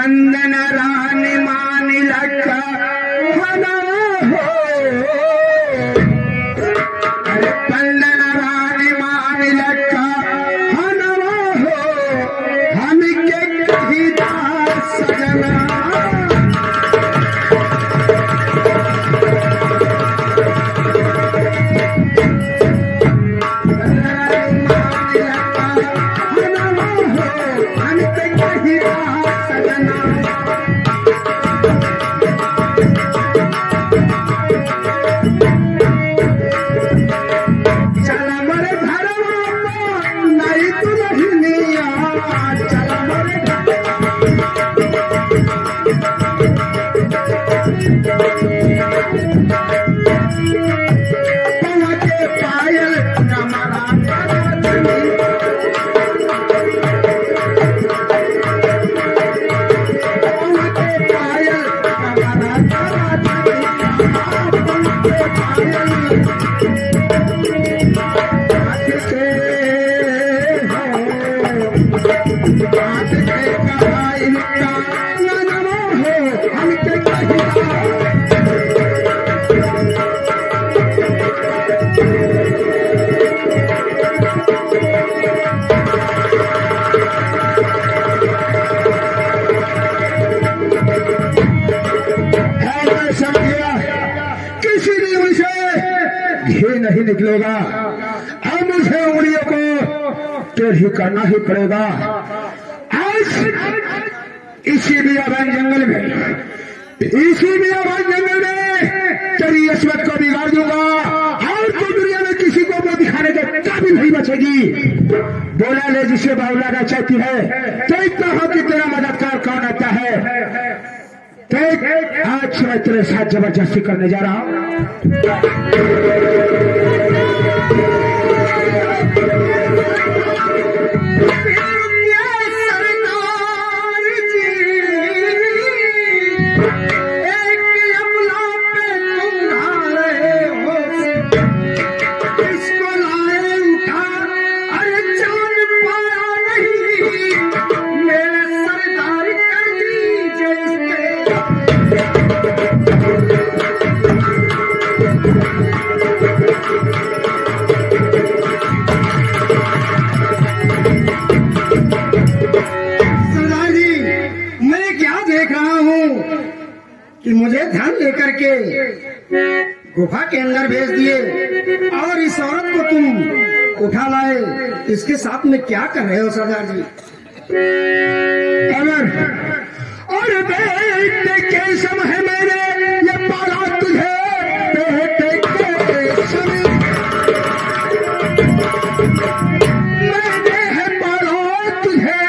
पंदन रानी मानी लक्का हना हो, पंदन रानी मानी लक्का हना हो, हम के कही दास सजना। नहीं निकलेगा, अब मुझे उंगलियों को टेढ़ी करना ही पड़ेगा। आज इसी बियाबान जंगल में, इसी बियाबान जंगल में तेरी अस्मत को बिगाड़ दूंगा और तो दुनिया में किसी को वो दिखाने के काबिल नहीं बचेगी। बोला ले जिसे बावलाना चाहती है, देखता हो कि तेरा मददगार कौन आता है। देख, आज मैं तेरे साथ जबरदस्ती करने जा रहा हूं। कि मुझे धन लेकर के गुफा के अंदर भेज दिए और इस औरत को तुम उठा लाए, इसके साथ में क्या कर रहे हो सरदार जी? और बेटे के समय मैंने ये पाला तुझे, बेटे के समय मैंने है पाला तुझे,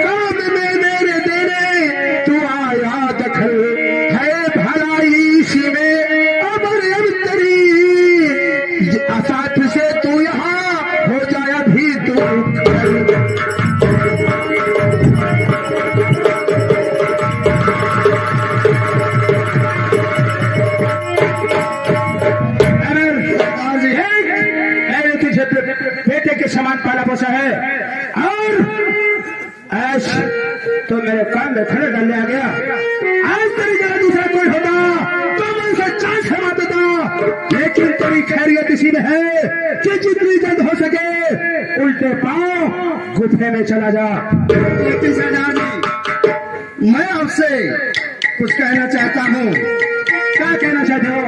काम में मेरे देने तू आया दखल है भलाई इसी में। अब तेरी साथ से तू यहाँ हो जाए भी तू। बेटे के समान पाला पोसा है और आज तो मेरे कान में खड़े डालने आ गया। आज तेरी जगह दूसरा कोई होता तो मैं उसे चांस खा देता, लेकिन तेरी खैरियत इसी में है कि जितनी जल्द हो सके उल्टे पांव गुफे में चला जा। लेकिन सरदार जी, मैं आपसे कुछ कहना चाहता हूँ। क्या कहना चाहते हो?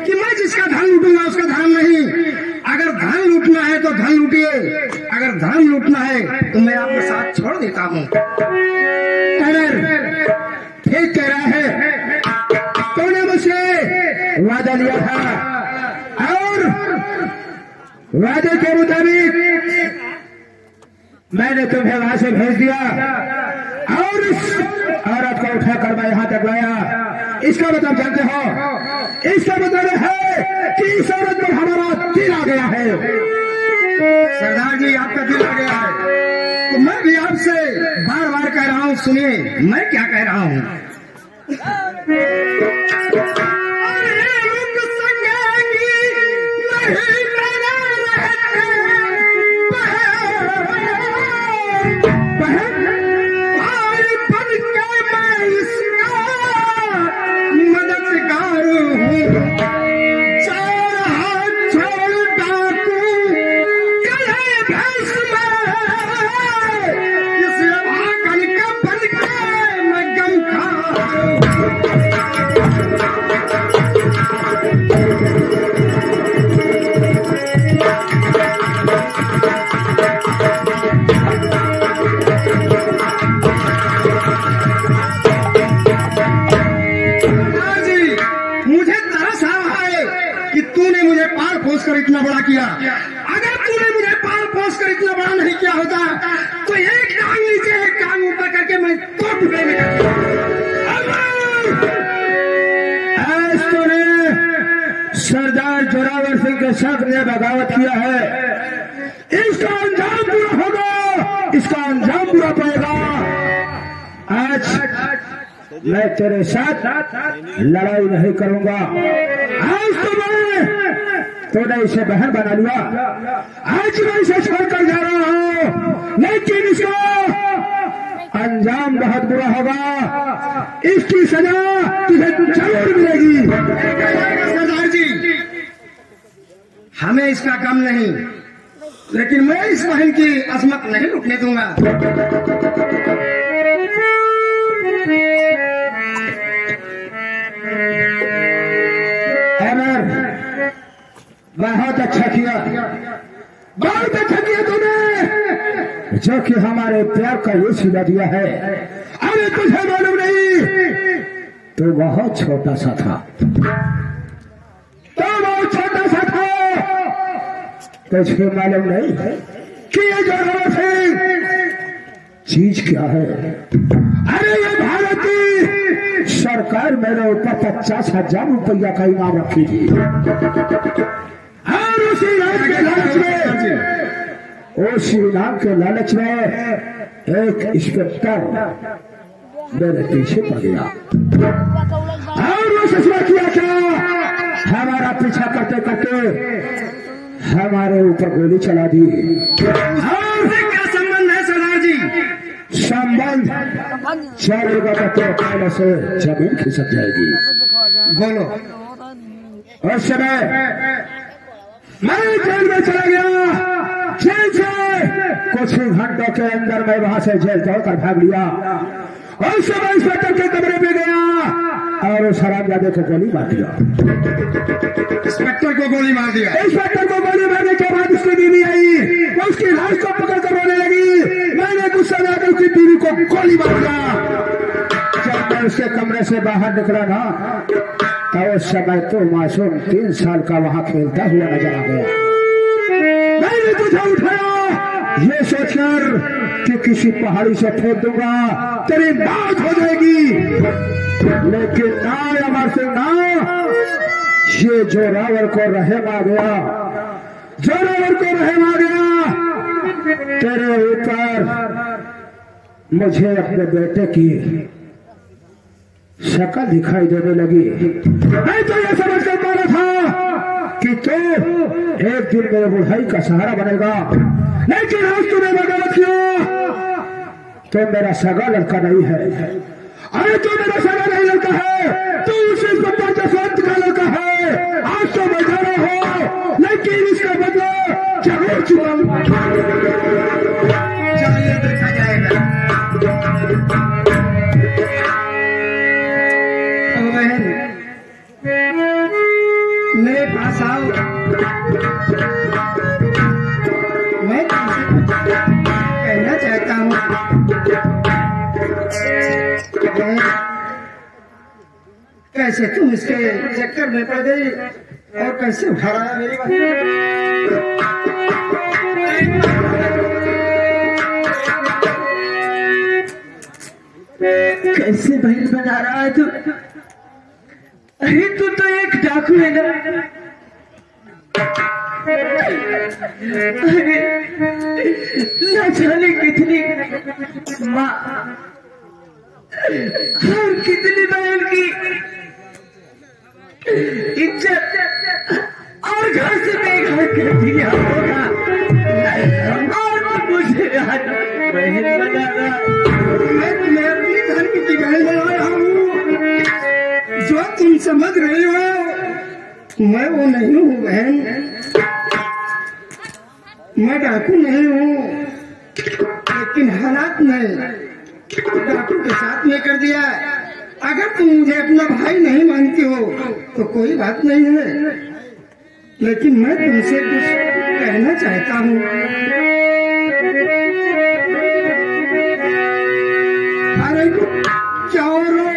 कि मैं जिसका धन लूटूंगा उसका धर्म नहीं। अगर धन लूटना है तो धन लूटिए, अगर धन लूटना है तो मैं आपके साथ छोड़ देता हूँ। अगर ठीक कह रहा है तो मुझसे वादा लिया था और वादे के मुताबिक मैंने तुम्हें वहां से भेज दिया और इस औरत को उठाकर मैं यहां तक लाया। इसका मतलब जानते हो, इसका मतलब है कि इस औरत पर हमारा दिल आ गया है। सरदार जी, आपका दिल आ गया है तो मैं भी आपसे बार बार कह रहा हूँ, सुनिए मैं क्या कह रहा हूँ। इतना बड़ा किया, अगर तूने मुझे पाल पोस कर इतना बड़ा नहीं किया होता तो एक टांग नीचे एक टांग ऊपर करके मैं तो टुकड़े में सरदार जोरावर सिंह के साथ ने बगावत किया है। इसका अंजाम बुरा होगा, इसका अंजाम बुरा पाएगा। आज मैं तेरे साथ लड़ाई नहीं करूंगा। आज तो तूने इसे बहन बना लिया, आज मैं इसे छोड़कर जा रहा हूं, लेकिन इसका अंजाम बहुत बुरा होगा। इसकी सजा तुझे जरूर मिलेगी। सरदार जी, हमें इसका गम नहीं, लेकिन मैं इस बहन की अजमत नहीं रुकने दूंगा। बहुत अच्छा किया, बहुत अच्छा किया तूने, जो कि हमारे प्यार का ये सिला दिया है। अरे तुझे मालूम नहीं, तो बहुत छोटा सा था, तो बहुत छोटा सा था। तुझे मालूम नहीं कि ये जोरावर सिंह चीज क्या है। अरे ये भारतीय सरकार मेरे ऊपर 50,000 रुपया का इनाम रखी थी और उसी इनाम के लालच में एक इंस्पेक्टर मेरे पीछे पड़ गया और उसने किया क्या, हमारा पीछा करते करते हमारे ऊपर गोली चला दी। और क्या संबंध है सरदार जी? संबंध चलेगा तो तेरे कानों से जमीन खिसक जाएगी। बोलो। उस समय मैं जेल में चला गया, जेल से कुछ ही घंटों के अंदर मैं वहां से जेल तोड़कर भाग लिया। उस समय इंस्पेक्टर के कमरे में गया और उस हरामजादे को गोली मार दिया। इंस्पेक्टर को गोली मार दिया? इंस्पेक्टर को गोली मारने के बाद उसकी बीवी आई, वो उसकी लाश को पकड़ कर रोने लगी। मैंने गुस्से में आकर उसकी बीवी को गोली मार दिया। जब मैं उसके कमरे से बाहर निकला ना, तो उस समय तो मासूम 3 साल का वहां खेलता हुआ नजर आ गया। मैंने तुझे उठाया ये सोचकर कि किसी पहाड़ी से फेंक दूंगा, तेरी मौत हो जाएगी, लेकिन ना अमर सिंह ना, ये जोरावर को रहम आ गया, जोरावर को रहम आ गया तेरे ऊपर। मुझे अपने बेटे की शक्ल दिखाई देने लगी। मैं तो यह समझ कर पा रहा था कि तू एक दिन मेरे बुढ़ाई का सहारा बनेगा, लेकिन आज तूने बगावत किया। तो मेरा सगा लड़का नहीं है, अरे तू मेरा सगा नहीं लड़का है, तू उस इंस्पेक्टर के स्वंत का लड़का है। आज तो मैं जा रहा हूं, लेकिन इसका बदला जरूर चुकाऊंगा। चलिए देखा जाएगा। बहन मेरे पास आओ, मैं कहना चाहता हूँ। कहना कैसे तुम इसके चक्कर में पड़ गई और कैसे उठाया मेरी बात? कैसे बहन बना रहा है तू? अरे तू तो एक डाकू है ना। अरे ना जाने कितनी माँ और कितनी बहन की इज्जत और घर से बेघर कर दिया होगा और मुझे आज बहन बना रहा। मैं अपनी धर्म की बहन बना रहा हूँ। जो तुम समझ रही हो मैं वो नहीं हूँ बहन। मैं डाकू नहीं हूँ, लेकिन हालात ने डाकू के साथ में कर दिया। अगर तुम मुझे अपना भाई नहीं मानती हो तो कोई बात नहीं है, लेकिन मैं तुमसे कुछ कहना चाहता हूँ। अरे चौरो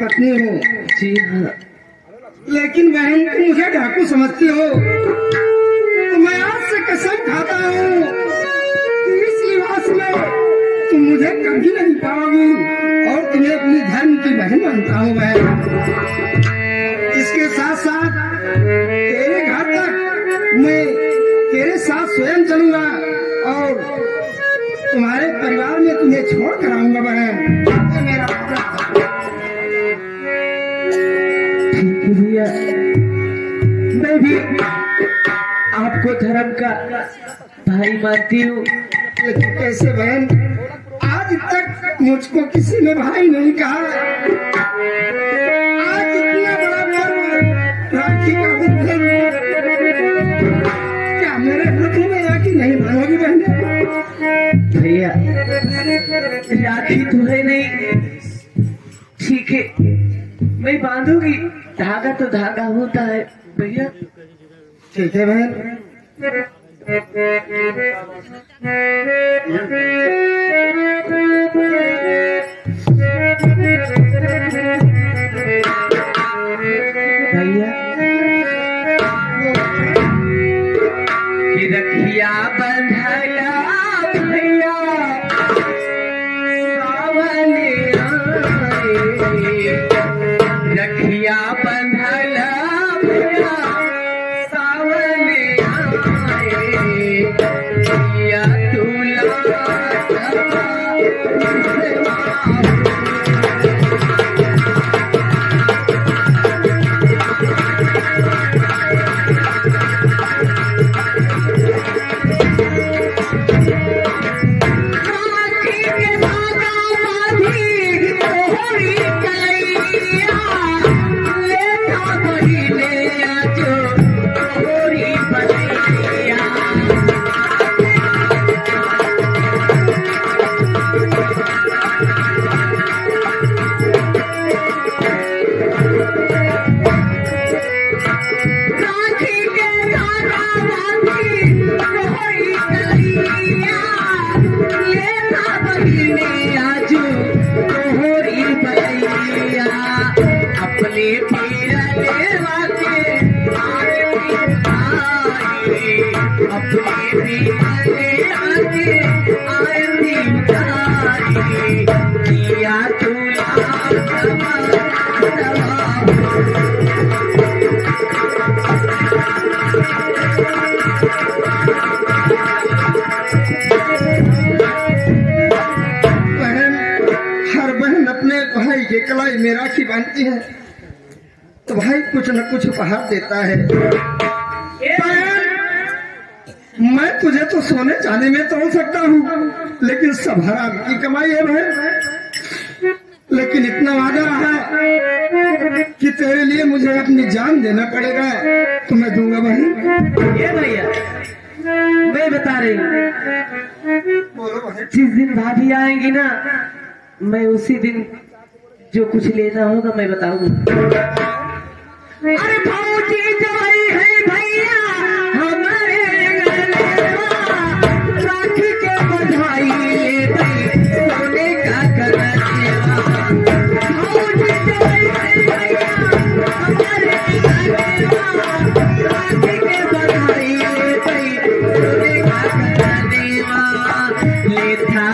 पत्नी हो। जी हाँ। लेकिन बहन तुम मुझे डाकू समझती हो तो मैं आज से कसम खाता हूँ इस लिबास में तुम मुझे कभी नहीं पाओगी और तुम्हें अपनी धर्म की बहन मानता हूँ मैं। इसके साथ साथ तेरे घर तक मैं तेरे साथ स्वयं चलूंगा और तुम्हारे परिवार में तुम्हें छोड़ कर आऊंगा बहन। मेरा भैया मैं भी आपको धर्म का भाई मानती हूँ। लेकिन कैसे बहन, आज तक मुझको किसी ने भाई नहीं कहा। आज इतना बड़ा पर्व राखी का बंधन, क्या मेरे हाथों में राखी नहीं मानोगी बहन? भैया राखी तो है नहीं, ठीक है मैं बांधूंगी, धागा तो धागा होता है भैया। ठीक है बहन। भैया कि रखिया बंधला भैया सावले आए, रखिया बंधला भैया सावले आए, या तुला कलाई में राखी बांधती है तो भाई कुछ न कुछ उपहार देता है। मैं तुझे तो सोने चांदी में तोड़ सकता हूँ, लेकिन सब हराम की कमाई है भाई। लेकिन इतना वादा रहा कि तेरे लिए मुझे अपनी जान देना पड़ेगा, तो मैं दूंगा भाई। ये भैया मैं बता रही हूँ, बोलो भाई। जिस दिन भाभी आएंगी ना, मैं उसी दिन जो कुछ लेना होगा मैं बताऊंगा। अरे भाऊजी जवाई है भैया हमारे राखी के बधाई ले सोने का गगन, भाऊजी जवाई है भैया हमारे राखी के बधाई ले सोने का गगन, लेथा